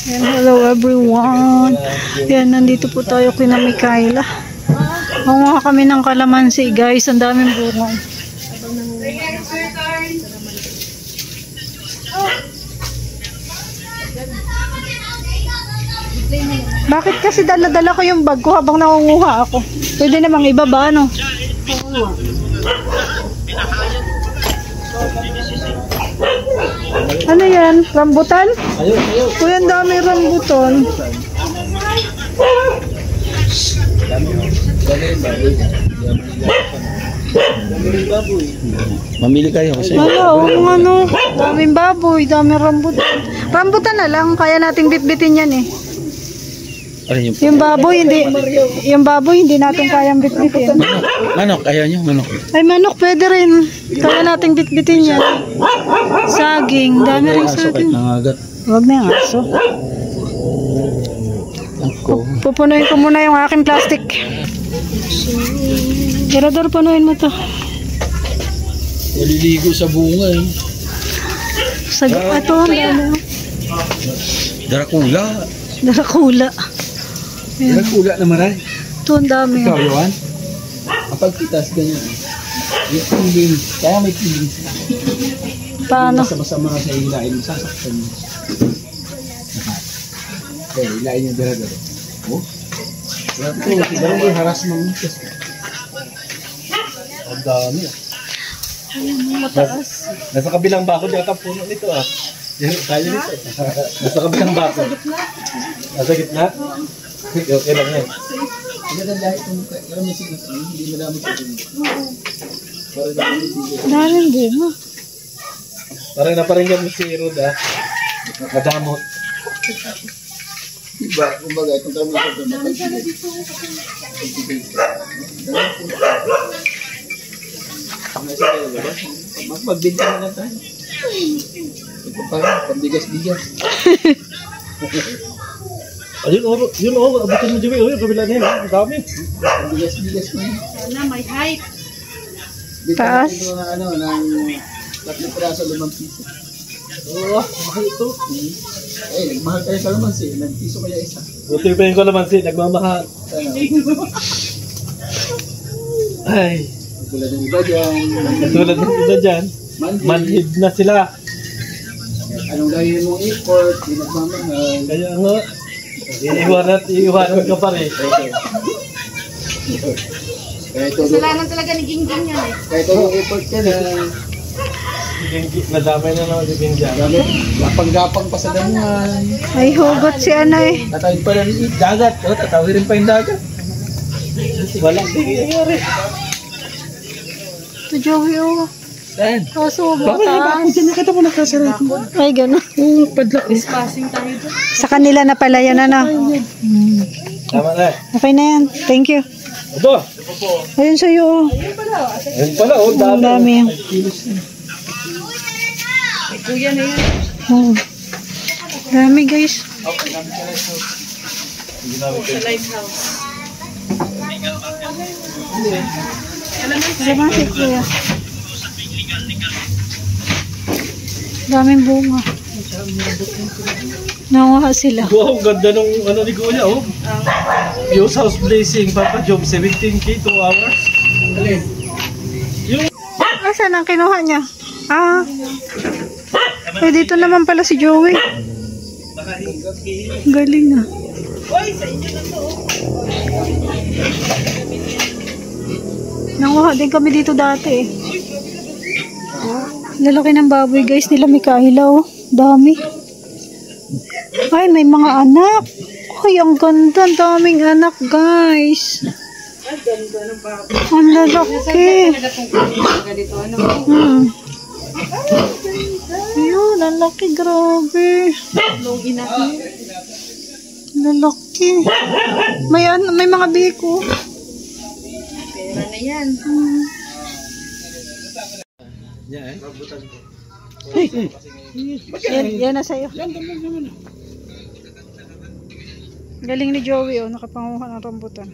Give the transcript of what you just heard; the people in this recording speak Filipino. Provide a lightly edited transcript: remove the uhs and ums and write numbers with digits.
Yan, hello everyone. Yan, nandito po tayo kina Mikaela. Manguha kami ng kalamansi guys. Ang daming bunga. Bakit kasi dala-dala ko yung bag ko habang nangunguha ako? Pwede namang ibaba, no? Ano yan? Rambutan? Kuya, ang dami rambutan. Mamili kayo kasi. Ano? Daming baboy, daming rambutan. Rambutan na lang, kaya nating bitbitin yan eh. Yung baboy hindi natin kayang bitbitin. Manok, ayaw nyo, manok. Ay, manok pwede rin. Kaya nating bitbitin yan. Saging, dami rin saging. Huwag na yung aso. Pupunuin ko muna yung aking plastic. Tirador, punuin mo to. Maliligo sa bunga eh. Ito, Darakula. Darakula. Darakula naman ay. Ito, ang dami. Ikaw, Yohan? Kapag kitas, ganyan. Yung piling, kaya may piling. Paano? Masama sa ilain, sasaktan mo. Okay, ilain yung daradaro. Oh? Ito, siguro yung haras ng mutas. Ang dami ah. Mataas. Nasa kabilang bako dito ang puno nito ah. Tayo nito. Nasa kabilang bako. Nasa gitna? Okay lang yan. Hindi na dahil kung hindi madami sa puno. Darin din mo. Parang naparinggan mo si Rod ah. Madamot. Diba? Kumbaga, itong kami sa ito. Magbinta na lang tayo. Ito parang pambigas-bigas. Yun o, abutin mo Joey. Yung kabila niya, ang dami. Pambigas-bigas mo. Sana may height. Taas. Ito na ng 3 piraso 5 piso. Oo, mahal ito. Nagmahal tayo sa lamansi. Nagpiso kaya isa. Buti pa yung kalamansi, nagmamahal. Ay. Tulad ng iba dyan. Manhid na sila. Anong gawin mong import, di nagmamahal. Kaya nga, iiwanan ka pa rin. Kasalanan talaga ni Gingging yan eh. Kahit anong import ka na, nadamay na naman si Gingging. Lapang-gapang pa sa damuhan. Ay, hugot si Anay. Tatawid pa lang yung dagat. Tatawirin pa yung dagat. Walang nangyayari. Ito, Joey, oh. Saan? Kaso, Bakit mataas. dyan nakita mo nakasarap mo? Ay, gano'n. Padlak. Passing tayo doon. Sa kanila na pala yan, ano? Tama na. Okay na yan. Thank you. Ito. Ayun sa'yo, oh. Ayun pala, oh. Ang dami. Kuya na yan. Oh. Dami, guys. Sa lighthouse. Salamat, kuya. Daming bunga. Nanguha sila. Wow, ganda nung ano ni Kuya, oh. Views House Blazing, Papa Job, 17K, 2 hours. Saan ang kinuha niya? Ah. Eh, dito naman pala si Joey. Galing na. Nanguha din kami dito dati eh. Lalaki ng baboy guys nila Mikaela, oh. Dami. Ay, may mga anak. Ay, ang ganda. Ang daming anak guys. Ang ganda ng baboy. Ang lalaki. Ayun, ang laki. Grabe. Logi na. Lalaki. May mga biko. Pera na yan. Yan, Yan na sa'yo. Galing ni Joey, oh. Nakapanguha ng rambutan.